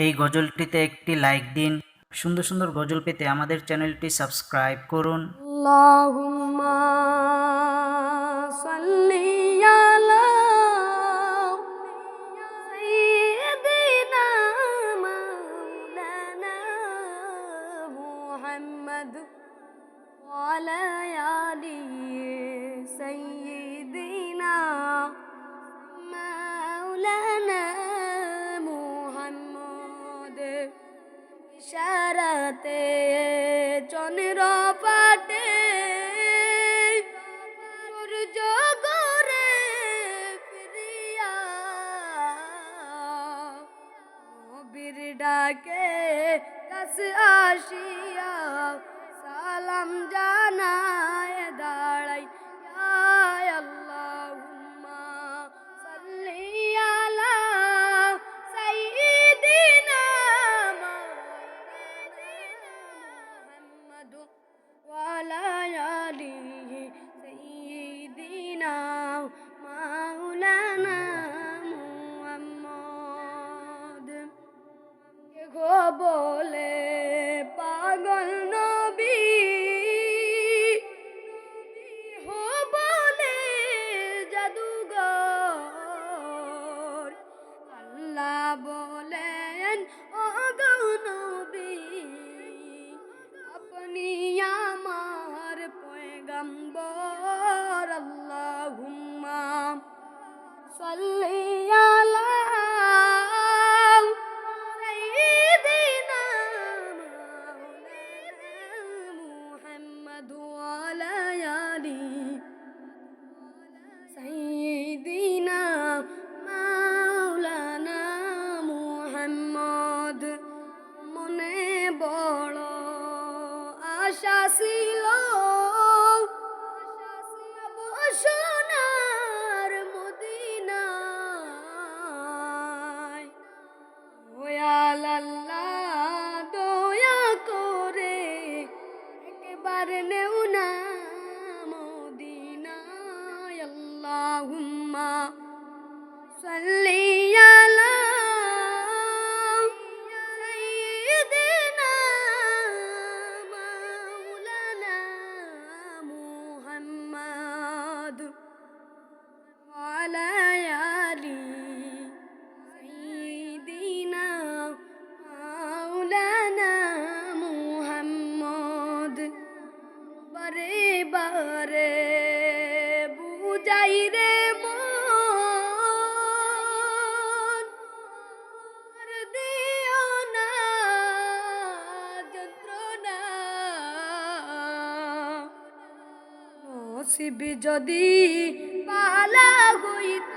এই গজলটিতে একটি লাইক দিন। সুন্দর সুন্দর গজল পেতে আমাদের চ্যানেলটি সাবস্ক্রাইব করুন। আল্লাহুম্মা সাল্লি আলা সাইয়্যিদিনা মাওলানা মুহাম্মদ ওয়া আলা আলি সাইয়্যিদিনা মাওলানা মুহাম্মদ। ইশারাতে চন্দ্র পাটে সূর্য গরে ফিরিয়া নবীর ডাকে কাছ আসিয়া সালাম জানায় দাঁড়াই। আল্লাহুম্মা সাল্লি আলা সাইয়্যিদিনা মুহাম্মদ ওয়া আলা আলিহি সাইয়্যিদিনা মাওলানা মুহাম্মদ। গো বলে পাগল নবী, হো বলে জাদুঘর, আল্লাহ বলেন ও গো নবী আপনি আমার পয়গম্বর। আল্লাহুম্মা সাল্লি আলা সাইয়্যিদিনা মুহাম্মদ ওয়া আলা আলি সাইয়্যিদিনা মাওলানা মুহাম্মদ। মনে বড় আশা ছিল সোনার মদিনায়, দয়াল আল্লাহ দয়া করে একবার নেও না মদিনায়। আল্লাহুম্মা সাল্লি আলা সাইয়্যিদিনা মাওলানা মুহাম্মদ ওয়া আলা আলি সাইয়্যিদিনা মাওলানা মুহাম্মদ। বারে বারে বুঝাই রে মন, আর দিও না যন্ত্রণা। নসিব যদি পালা হইত